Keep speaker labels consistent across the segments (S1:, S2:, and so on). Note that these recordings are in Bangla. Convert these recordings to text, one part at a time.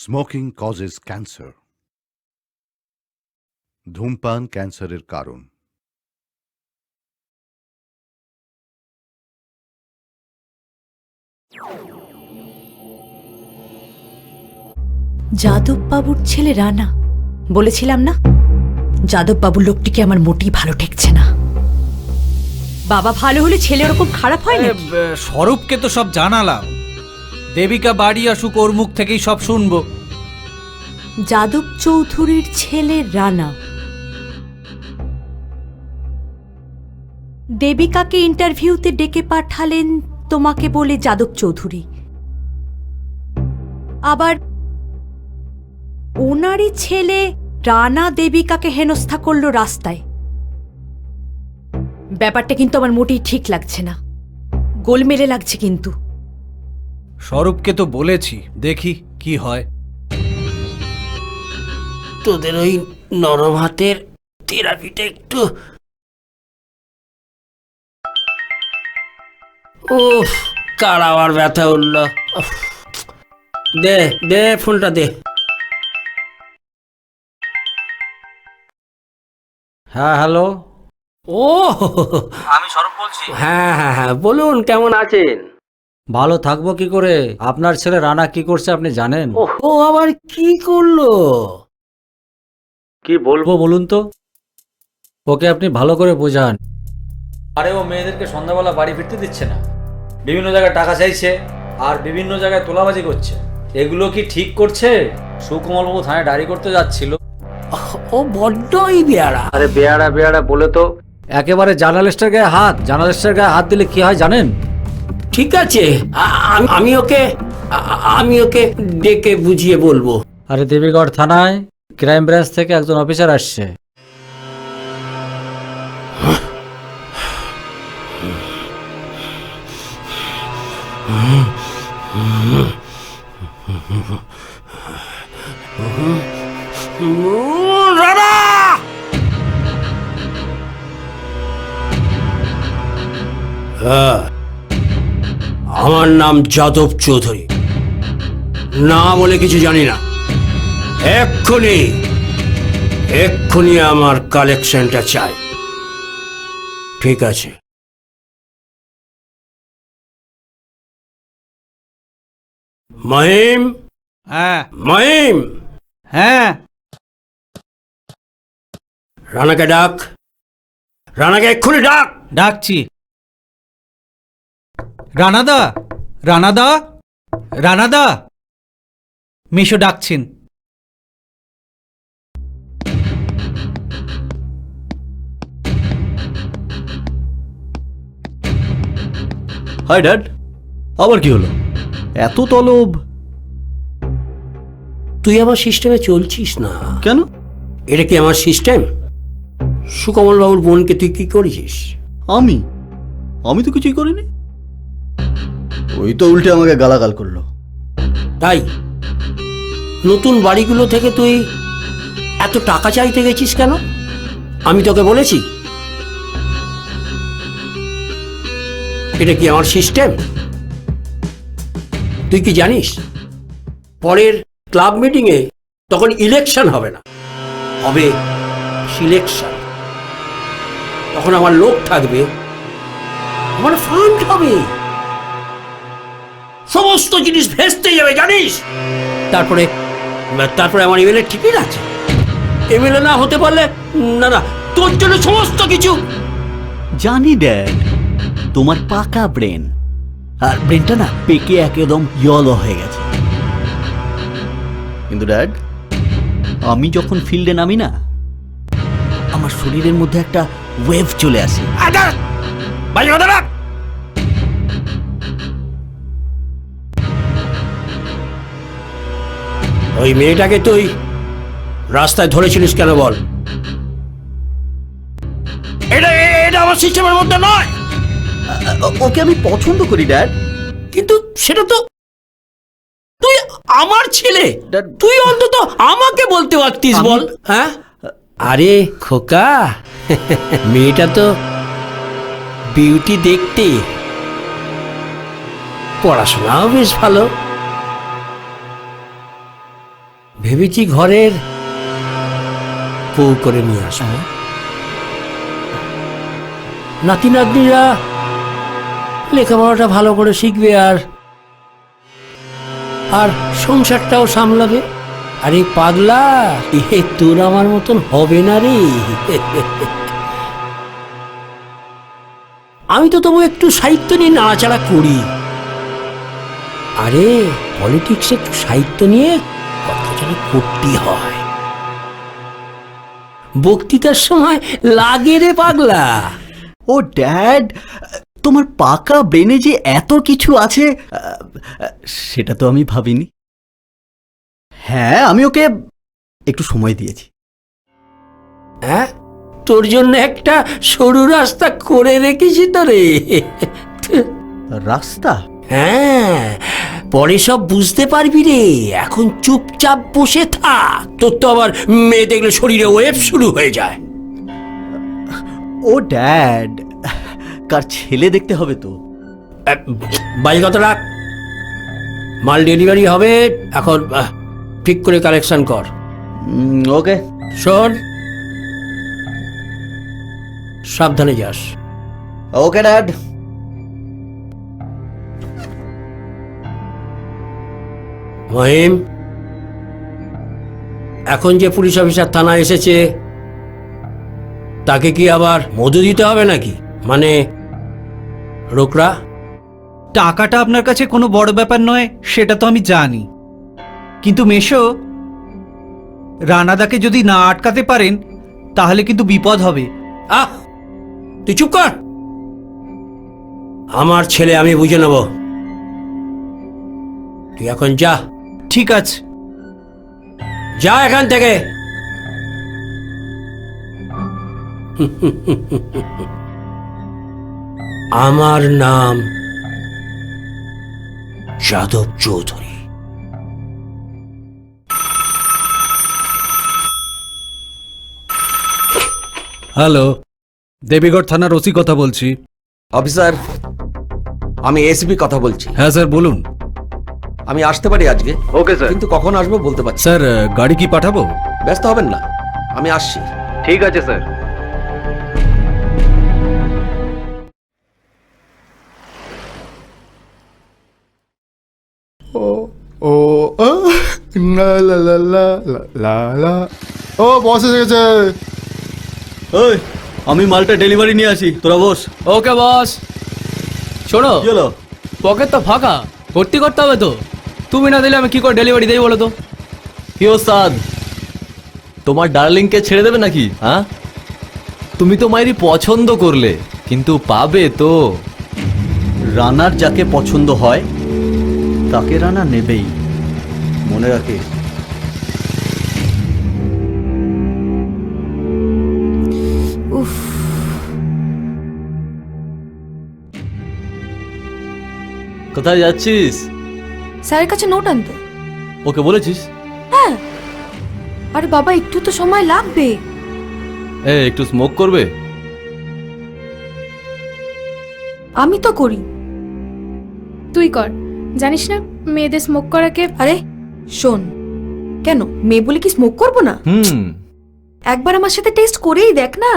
S1: Smoking causes cancer. ধূমপান ক্যান্সারের কারণ।
S2: যাদববাবুর ছেলে রানা, বলেছিলাম না যাদববাবুর লোকটিকে আমার মোটেই ভালো ঠেকছে না। বাবা ভালো হলে ছেলে ওরকম খারাপ হয় না?
S3: স্বরূপকে তো সব জানালাম, দেবিকা বাড়ি আসুক, ওর মুখ থেকেই সব শুনবো।
S2: যাদব চৌধুরীর ছেলে রানা দেবিকাকে ইন্টারভিউতে ডেকে পাঠালেন তোমাকে বলে যাদব চৌধুরী। আবার ওনারই ছেলে রানা দেবিকাকে হেনস্থা করলো রাস্তায়। ব্যাপারটা কিন্তু আমার মোটেই ঠিক লাগছে না, গোলমেলে লাগছে কিন্তু।
S3: স্বরূপকে তো বলেছি, দেখি কি হয়।
S4: তোদের ওই নরম হাতের থেরাপিটা একটু উফ, কার আবার ব্যথা উঠল। দে দে ফোনটা দে।
S5: হ্যাঁ হ্যালো,
S4: ও
S5: আমি স্বরূপ বলছি।
S4: হ্যাঁ হ্যাঁ হ্যাঁ, বলুন কেমন আছেন?
S5: ভালো থাকবো কি করে? আপনার ছেলে রানা কি করছে আপনি জানেন?
S4: ও আবার কি করলো?
S5: কি বলবো বলুন তো, ওকে আপনি ভালো করে বোঝান। আরে ও মেয়েদেরকে সন্ধ্যাবেলা বাড়ি ফিরতে দিচ্ছে না, বিভিন্ন জায়গায় টাকা চাইছে আর বিভিন্ন জায়গায় তোলাবাজি করছে। এগুলো কি ঠিক করছে? সুকমলবাবু থানায় ডায়েরি করতে যাচ্ছিল।
S4: ও বড্ডই বেয়ারা।
S5: আরে বেয়ারা বেয়ারা বলে তো একেবারে জার্নালিস্টের গায়ে হাত। জার্নালিস্টের গায়ে হাত দিলে কি হয় জানেন?
S4: ঠিক আছে, আমি ওকে ডেকে বুঝিয়ে বলবো।
S5: আরে দেবীগড় থানায় ক্রাইম ব্রাঞ্চ থেকে একজন অফিসার আসছে।
S4: রানা! আমার নাম যাদব চৌধুরী, না বলে কিছু জানি না। এক্ষুনি আমার কালেকশনটা চাই। ঠিক আছে? মহিম,
S3: হ্যাঁ
S4: মহিম,
S3: হ্যাঁ,
S4: রানাকে ডাক। রানাকে এক্ষুনি ডাক।
S3: ডাকছি। রানাদা, রানাদা, রানাদা, মিশো ডাকছেন।
S6: হাই ড্যাড, আবার কি হলো? এত তলব
S4: তুই আমার সিস্টেমে চলছিস না
S6: কেন?
S4: এটা কি আমার সিস্টেম? সুকমল বাবুর বোনকে তুই কি করেছিস?
S6: আমি আমি তো কিছুই করিনি। ওই তো উল্টে আমাকে গালাগাল করলো।
S4: তাই নতুন বাড়িগুলো থেকে তুই এত টাকা চাইতে গেছিস কেন? আমি তোকে বলেছি? এটা কি আমার সিস্টেম? তুই কি জানিস পরের ক্লাব মিটিংয়ে তখন ইলেকশন হবে না, হবে সিলেকশন। তখন আমার লোক থাকবে, আমার ফান্ড হবে, সমস্ত জিনিস ভেস্তে যাবে জানিস। তারপরে আমার এমএলএ টিকিট আছে। এমএলএ না হতে পারলে না না, তোর জন্য সমস্ত কিছু।
S6: জানি ড্যাড, তোমার পাকা ব্রেন, আর ব্রেনটা না পেকে একদম ইয়েলো হয়ে গেছে। কিন্তু ড্যাড, আমি যখন ফিল্ডে নামি না, আমার শরীরের মধ্যে একটা ওয়েভ চলে আসে।
S4: ওই মেয়েটাকে তুই রাস্তায় ধরেছিলিস কেন বল? এটা আমার সিস্টেমের মধ্যে নয়।
S6: ওকে আমি পছন্দ করি ড্যাড,
S4: কিন্তু সেটা তো তুই আমার ছেলে, তুই অন্তত আমাকে বলতে পারতিস বল। হ্যাঁ, আরে খোকা, মেয়েটা তো বিউটি দেখতে, পড়াশোনাও বেশ ভালো। ভেবেছি ঘরের বউ করে নিয়ে আসবো। নাতি নাতনিরা লেখাপড়াটা ভালো করে শিখবে আর সংসারটাও সামলাবে। আরে পাগলা, এ তোর আমার মতন হবে না রে। আমি তো তবু একটু সাহিত্য নিয়ে নাড়াচাড়া করি। আরে পলিটিক্সে একটু সাহিত্য নিয়ে কথা যেন করতে হয়, বক্তৃতার সময় লাগে রে পাগলা।
S6: ও ড্যাড, তোমার পাকা ব্রেনে যে এত কিছু আছে সেটা তো আমি ভাবিনি। হ্যাঁ, আমি ওকে একটু সময় দিয়েছি।
S4: হ্যাঁ, তোর জন্য একটা সরু রাস্তা করে রেখেছি তো রে।
S6: রাস্তা?
S4: হ্যাঁ, পরে সব বুঝতে পারবি রে। এখন চুপচাপ বসে থাক, তোর তো আবার মেয়ে দেখলে শরীরে ওয়েব শুরু হয়ে যায়।
S6: ও ড্যাড, কার ছেলে দেখতে হবে তো।
S4: বাড়ি কত রাখ, মাল ডেলিভারি হবে এখন, ঠিক করে কালেকশন কর।
S6: ওকে।
S4: শোন, সাবধানে যাস।
S6: Okay dad.
S4: মহিম, এখন যে পুলিশ অফিসার থানায় এসেছে তাকে কি আবার মধু দিতে হবে নাকি? মানে রোকরা?
S3: টাকাটা আপনার কাছে কোনো বড় ব্যাপার নয়, সেটা তো আমি জানি, কিন্তু মেশো, রানাদাকে যদি না আটকাতে পারেন তাহলে কিন্তু বিপদ হবে।
S4: আহ, তুই চুপ কর। আমার ছেলে আমি বুঝে নেব। তুই এখন যা।
S3: ঠিক আছে।
S4: যা এখান থেকে। আমার নাম যাদব চৌধুরী।
S3: হ্যালো, দেবীগড় থানার ওসি কথা বলছি।
S7: অফিসার, আমি এসপি কথা বলছি।
S3: হ্যাঁ স্যার, বলুন।
S7: আমি আসতে পারি আজকে? ওকে স্যার, কিন্তু কখন আসবো বলতে পারছি।
S3: স্যার, গাড়ি কি পাঠাবো?
S7: ব্যস্ত হবেন না, আমি আসছি।
S3: ঠিক আছে স্যার।
S8: ও ও লা লা লা লা লা লা। ও বস এসে গেছে।
S6: ওই, আমি মালটা ডেলিভারি নিয়ে আসি, তোরা বস।
S9: ওকে বস। শোনো,
S6: কি হলো?
S9: পকেট তো ফাঁকা, ভর্তি করতে হবে তো। তুমি না দিলে আমি কি করে ডেলিভারি দেই বলো তো?
S10: কি ওস্তাদ, তোমার ডার্লিংকে ছেড়ে দেবে নাকি? হ্যাঁ, তুমি তো মায়েরই পছন্দ করলে, কিন্তু পাবে তো।
S6: রানার যাকে পছন্দ হয় তাকে রানা নেবেই, মনে রাখিস।
S2: উফ,
S10: কোথায় যাচ্ছিস?
S2: স্যারের কাছে নোট আনতে।
S10: ওকে বলেছিস?
S2: হ্যাঁ। আরে বাবা, একটু তো সময় লাগবে।
S10: একটু স্মোক করবে?
S2: আমি তো করি।
S11: তুই কর, জানিস না মেয়েদের স্মোক করাকে।
S2: আরে শোন, কেন মেয়ে বলে কি স্মোক করবো না? একবার আমার সাথে টেস্ট করেই দেখ না।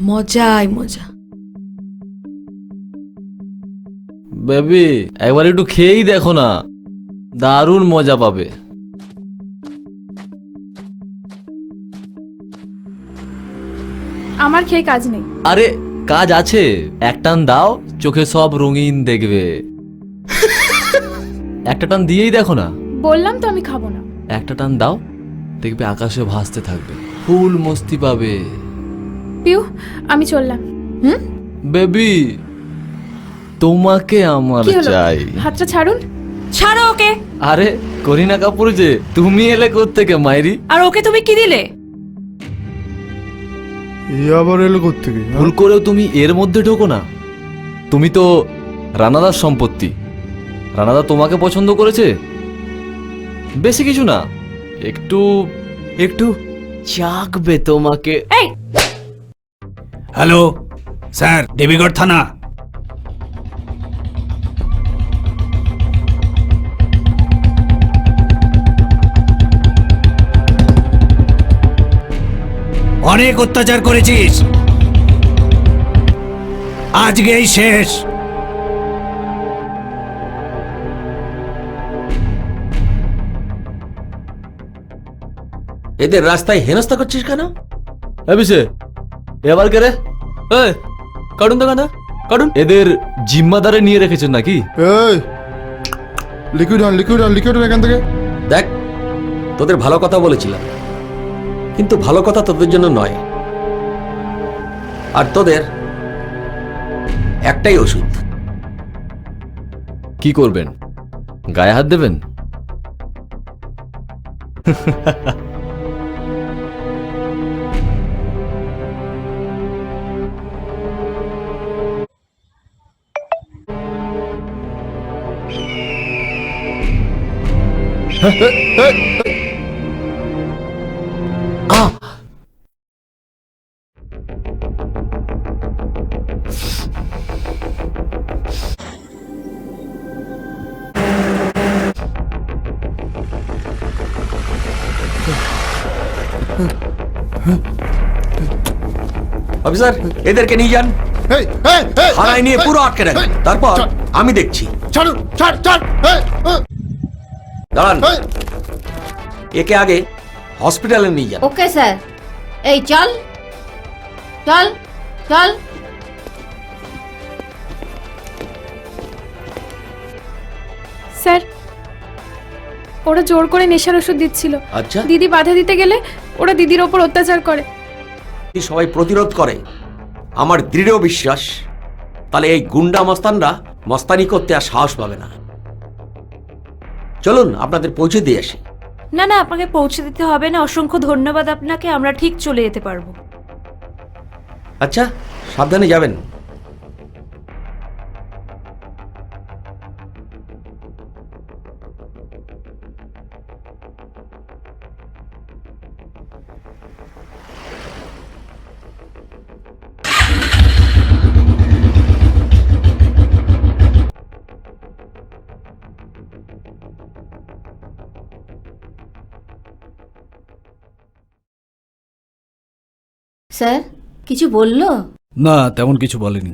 S2: মজাই মজা।
S10: বেবি, একবার একটু খেয়েই দেখো না, দারুণ মজা পাবে।
S11: আমার খেয়ে কাজ নেই।
S10: আরে কাজ আছে, এক টান দাও, চোখে সব রঙিন দেখবে। একটা টান দিয়েই দেখো না।
S11: বললাম তো আমি খাবো না।
S10: একটা টান দাও, দেখবে আকাশে ভাসতে থাকবে, ফুল মস্তি পাবে।
S11: পিউ, আমি চললাম।
S10: বেবি, তোমাকে আমার
S11: কি হলো?
S10: চাই।
S11: হাতটা ছাড়ুন।
S2: ছাড়ো ওকে।
S10: আরে করিনা কাপুর যে, তুমি এলে কোত্থেকে মাইরি?
S2: আর ওকে তুমি কি দিলে?
S8: এই আবার এলো কোত্থেকে?
S10: ভুল করেও তুমি এর মধ্যে ঢোকো না। তুমি তো রানাদার সম্পত্তি, রানাদা তোমাকে পছন্দ করেছে। বেশি কিছু না, একটু একটু চাকবে তোমাকে।
S2: এই,
S3: হ্যালো স্যার, দেবীগড় থানা। অনেক অত্যাচার করেছিস, আজকেই শেষ।
S4: এদের রাস্তায় হেনস্থা করছিস কেন?
S10: বিশে এবার কে রে?
S9: এই কাটুন তো কাঁদা কাটুন।
S10: এদের জিম্মাদারে নিয়ে রেখেছেন নাকি?
S8: এই লিকুইড অন এখান থেকে।
S4: দেখ, তোদের ভালো কথা বলেছিলাম, কিন্তু ভালো কথা তোদের জন্য নয়। আর তোদের একটাই ওষুধ।
S10: কি করবেন? গায়ে হাত দেবেন?
S4: অফিসার, এদেরকে নিয়ে যান,
S8: এই এই এই
S4: থানায় নিয়ে পুরো আটকে রাখেন, তারপর আমি দেখছি।
S8: ছাড়ুন, ছাড় ছাড়।
S4: দাঁড়ান, একে আগে হসপিটালে নিয়ে যান।
S2: Okay sir. এই চল চল চল।
S11: স্যার, ওরা জোর করে নেশার ওষুধ দিচ্ছিল।
S4: আচ্ছা,
S11: দিদি বাধা দিতে গেলে ওরা দিদির ওপর অত্যাচার করে।
S4: যদি সবাই প্রতিরোধ করে, আমার দৃঢ় বিশ্বাস, তাহলে এই গুন্ডা মস্তানরা মস্তানি করতে আর সাহস পাবে না। চলুন আপনাদের পৌঁছে দিয়ে আসি।
S2: না না, আপনাকে পৌঁছে দিতে হবে না, অসংখ্য ধন্যবাদ আপনাকে, আমরা ঠিক চলে যেতে পারবো।
S4: আচ্ছা, সাবধানে যাবেন।
S2: স্যার কিছু বললো?
S3: না, তেমন কিছু বলেনি।